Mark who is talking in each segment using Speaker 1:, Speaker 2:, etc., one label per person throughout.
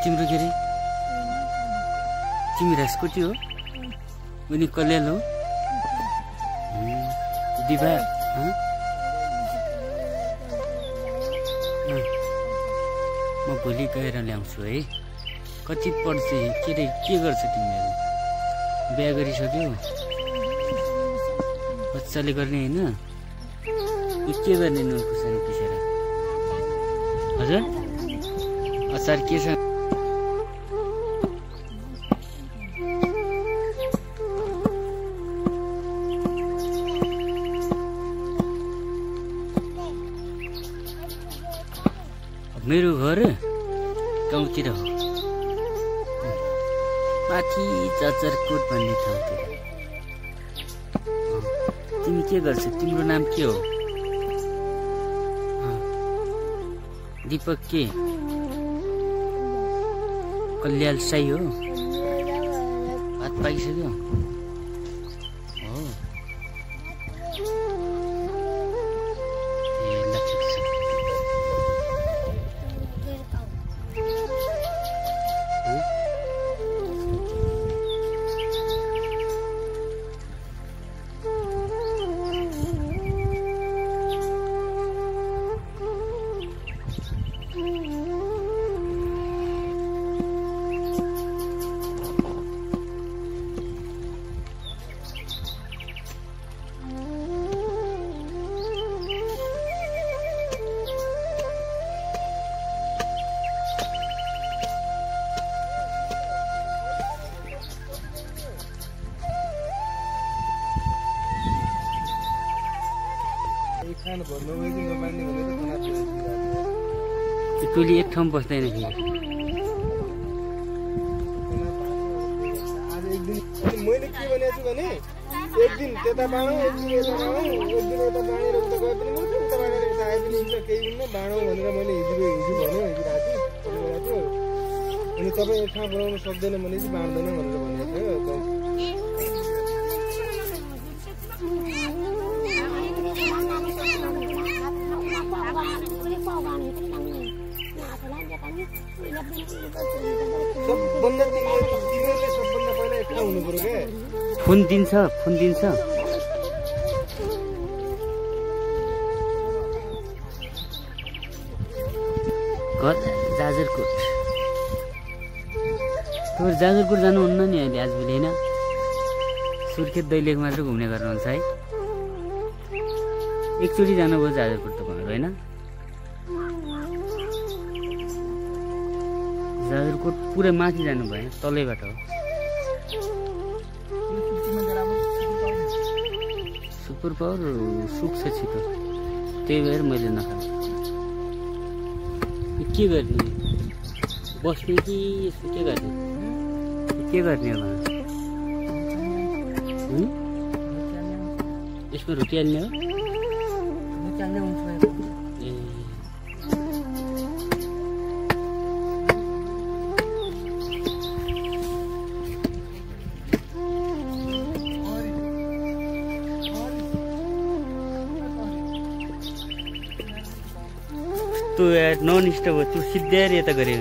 Speaker 1: तिम्रो के रे तिमी राजकोटी हो उनी कल्याण हो दिभा म भोलि गएर ल्याउँछु है कति पढ्छ के रे के गर्छ तिमीहरू बिहा गरिसक्यो बच्चाले गर्ने होइन के गर्ने नुन खुर्सानी पिसेर हजुर अचार के छ मेरो घर गाउँतिर हो माथि जाजरकोट भन्ने ठाउँतिर तिमी के गर्छ तिम्रो नाम के हो दीपक के कल्याण साई हो भात पाइसक्यो हो टोली एक ठाउँ बस्दैन फेरि
Speaker 2: मैले के भनेको छु भने एक दिन त्यता बाँडौँ एक दिन यता बाँडौँ एक दिन यता बाँडेर उता गए पनि हुन्छ उता बाँडेर यता आए पनि हुन्छ केही हुन्न बाँडौँ भनेर मैले हिजो भन्यो हिजो राति थियो अनि तपाईँ एक ठाउँ बनाउनु सक्दैन भने चाहिँ बाँड्दैन भनेर भनेको थियो सबभन्दा पहिला एक ठाउँ हुनु पर्यो क्या
Speaker 1: फोन दिन्छ घर जाजरकोट तपाईँ जाजरकोट जानुहुन्न नि अहिले आजभोलि होइन सुर्खेत दैलेख मात्र घुम्ने गर्नुहुन्छ है एकचोटि जानुभयो जाजरकोट तपाईँहरू होइन जाजरकोट पुरै माथि जानु भएन तलैबाट हो सुपर पावर सुक्छ छिटो त्यही भएर मैले नखाएँ के गर्ने बस्ने कि यसको के गर्ने होला यसमा रोटी हाल्ने हो तो यार नॉन स्टॉप हो तू सीधे येता करे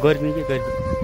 Speaker 1: गर्मी के गर्मी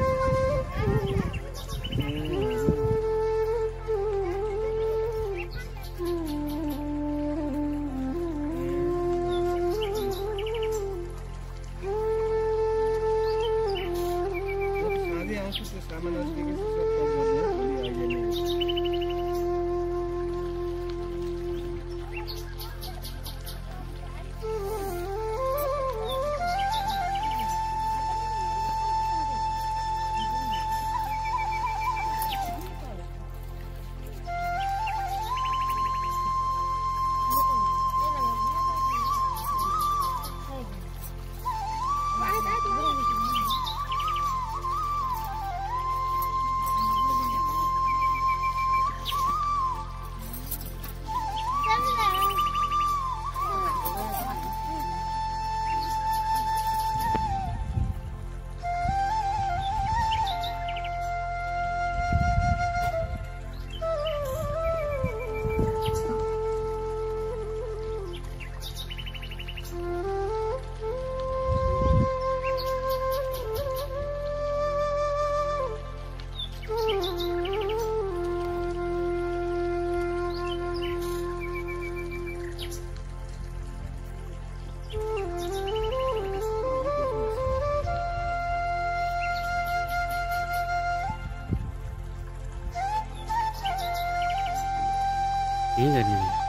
Speaker 1: के गर्ने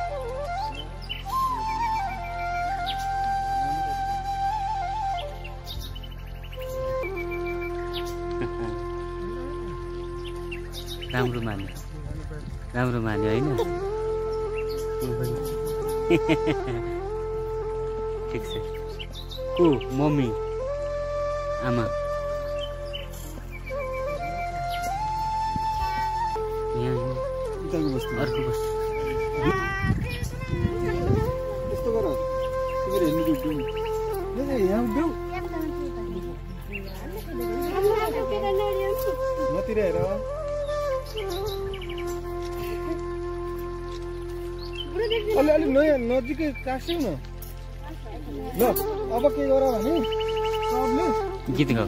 Speaker 1: राम्रो मान्यो होइन ठिक छ को मम्मी आमा अर्को बस
Speaker 2: यस्तो गर तिमीले हेर्नु यहाँ देऊ मतिर हेर अलि नयाँ नजिकै काट्छौ न ल अब के गर भने सबले
Speaker 1: गीत गाऊ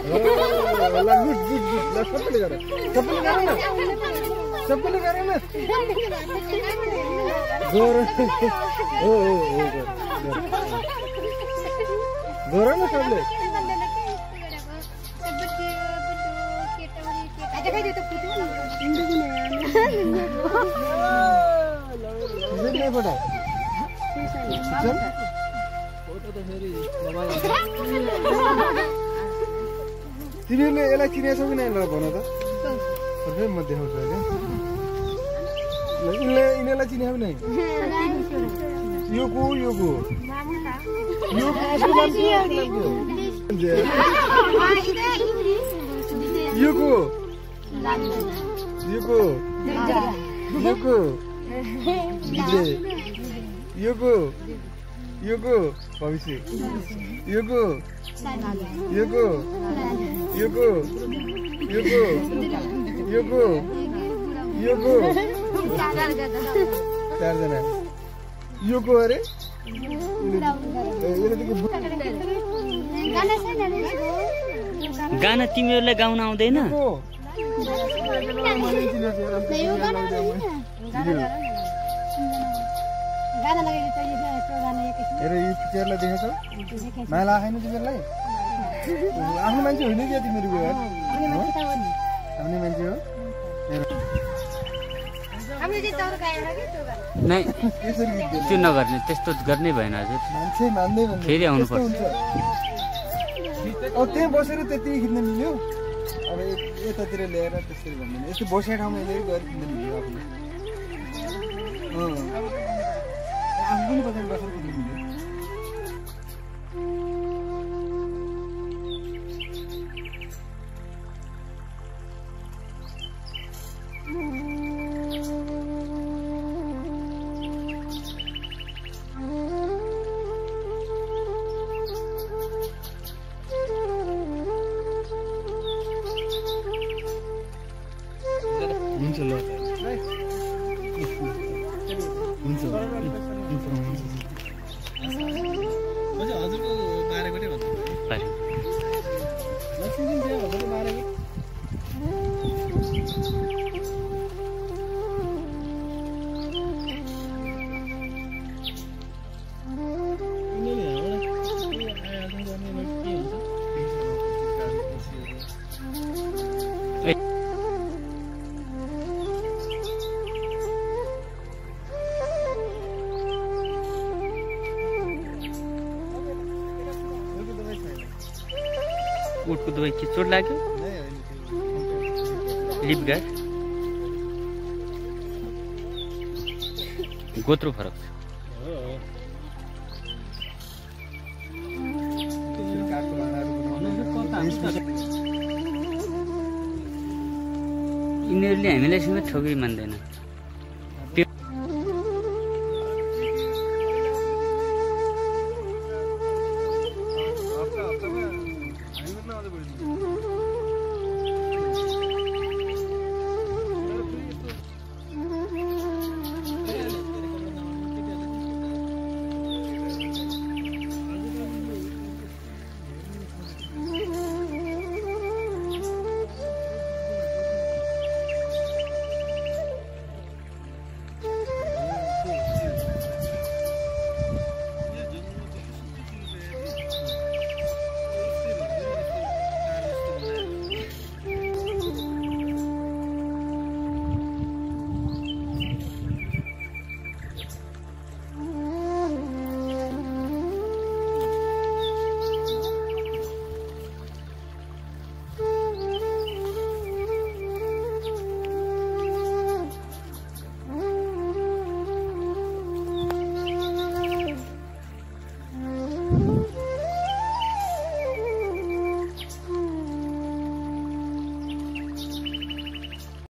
Speaker 2: ल गुड गुड गुड ल सबैले गर सबैले गर न गर हो गर न सबले तिमीले यसलाई चिनेछौ कि नै ल भन त म देखाउँछु अहिले यिनीहरूलाई चिनेछौ नै यो को भविष्य चारजना यो को अरे
Speaker 1: गाना तिमीहरूलाई गाउन आउँदैन
Speaker 2: हेर यो पिक्चरलाई देखेछौ माला आएन तिमीहरूलाई आफ्नो मान्छे होइन क्या तिमीहरू आफ्नै मान्छे हो
Speaker 1: नै त्यो नगर्ने त्यस्तो गर्नै भएन हजुर
Speaker 2: मान्छे मान्दैन
Speaker 1: फेरि आउनु पर्छ
Speaker 2: अब त्यही बसेर त्यति खिच्न मिल्यो अब यतातिर ल्याएर त्यसरी भन्दैन यस्तो बसेर ठाउँमा यसरी गएर खिच्न मिल्यो आफू पनि बसेर खिच्न मिल्यो हजुरको बारेबाटै भन्नु
Speaker 1: उठको दबाई के चोट लाग्यो लिप गार्ड गोत्रो फरक छ यिनीहरूले हामीलाई समेत ठोकै मान्दैन